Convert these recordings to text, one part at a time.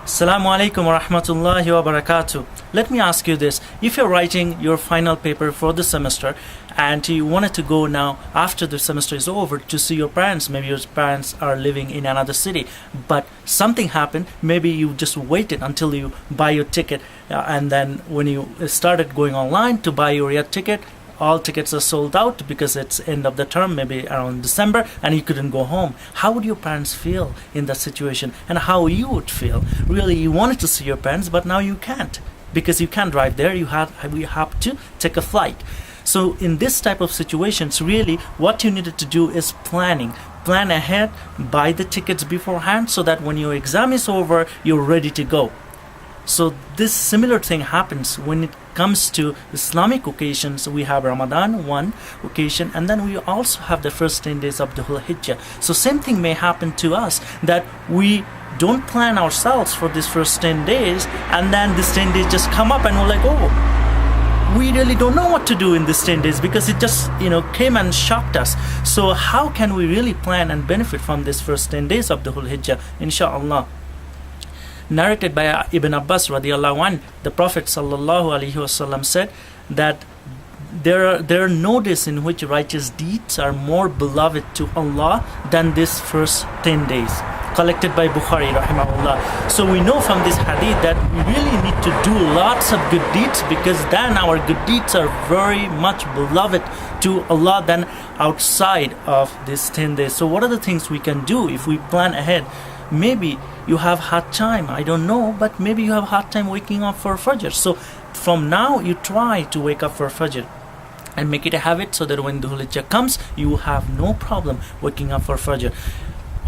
Assalamualaikum wa rahmatullahi wa barakatuh. Let me ask you this. If you're writing your final paper for the semester and you wanted to go now after the semester is over to see your parents, maybe your parents are living in another city, but something happened, maybe you just waited until you buy your ticket and then when you started going online to buy your ticket, all tickets are sold out because it's end of the term, maybe around December, and you couldn't go home. How would your parents feel in that situation, and how you would feel? Really, you wanted to see your parents, but now you can't because you can't drive there. You have to take a flight. So in this type of situations, really what you needed to do is planning. Plan ahead, buy the tickets beforehand so that when your exam is over, you're ready to go. So this similar thing happens when it comes to Islamic occasions. We have Ramadan, one occasion, and then we also have the first 10 days of the Dhul Hijjah. So same thing may happen to us, that we don't plan ourselves for this first 10 days, and then this 10 days just come up and we're like, oh, we really don't know what to do in this 10 days because it just came and shocked us. So how can we really plan and benefit from this first 10 days of the Dhul Hijjah, inshallah? Narrated by Ibn Abbas radiallahu anh, the Prophet sallallahu alaihi wasallam said that there are no days in which righteous deeds are more beloved to Allah than this first 10 days. Collected by Bukhari rahimahullah. So we know from this hadith that we really need to do lots of good deeds, because then our good deeds are very much beloved to Allah than outside of this 10 days. So what are the things we can do if we plan ahead? Maybe you have hard time, I don't know, but maybe you have hard time waking up for Fajr. So from now you try to wake up for Fajr and make it a habit so that when Dhul Hijjah comes, you have no problem waking up for Fajr.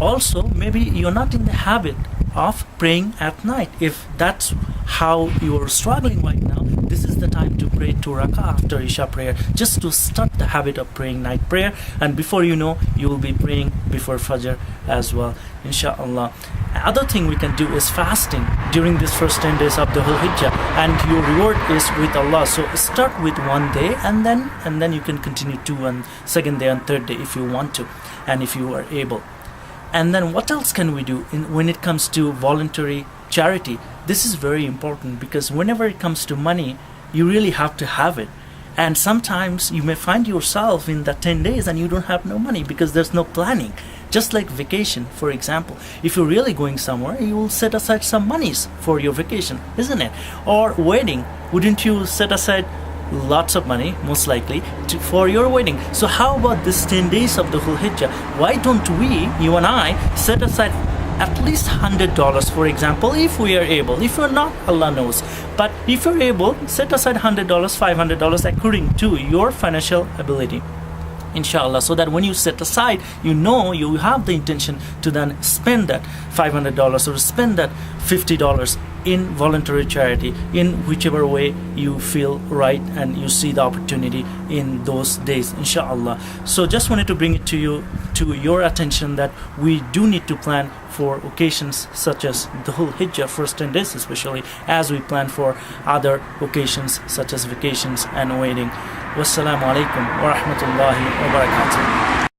Also, maybe you're not in the habit of praying at night. If that's how you're struggling right now, this is the time to pray 2 rak'ah after Isha prayer, just to start the habit of praying night prayer, and before you know, you will be praying before Fajr as well, inshallah. Other thing we can do is fasting during this first 10 days of the Dhul Hijjah, and your reward is with Allah. So start with one day and then you can continue to and second day and third day if you want to and if you are able. And then what else can we do when it comes to voluntary charity? This is very important because whenever it comes to money, you really have to have it. And sometimes you may find yourself in the 10 days and you don't have no money because there's no planning. Just like vacation, for example. If you're really going somewhere, you will set aside some monies for your vacation, isn't it? Or wedding, wouldn't you set aside lots of money, most likely, for your wedding? So how about this 10 days of the Dhul Hijjah? Why don't we, you and I, set aside at least $100, for example, if we are able. If we're not, Allah knows. But if you're able, set aside $100, $500 according to your financial ability, inshallah, so that when you set aside, you have the intention to then spend that $500 or spend that $50 in voluntary charity in whichever way you feel right and you see the opportunity in those days, inshallah. So just wanted to bring it to your attention that we do need to plan for occasions such as the Dhul Hijjah first 10 days, especially as we plan for other occasions such as vacations and wedding. Wassalamualaikum wa rahmatullahi wa barakatuh.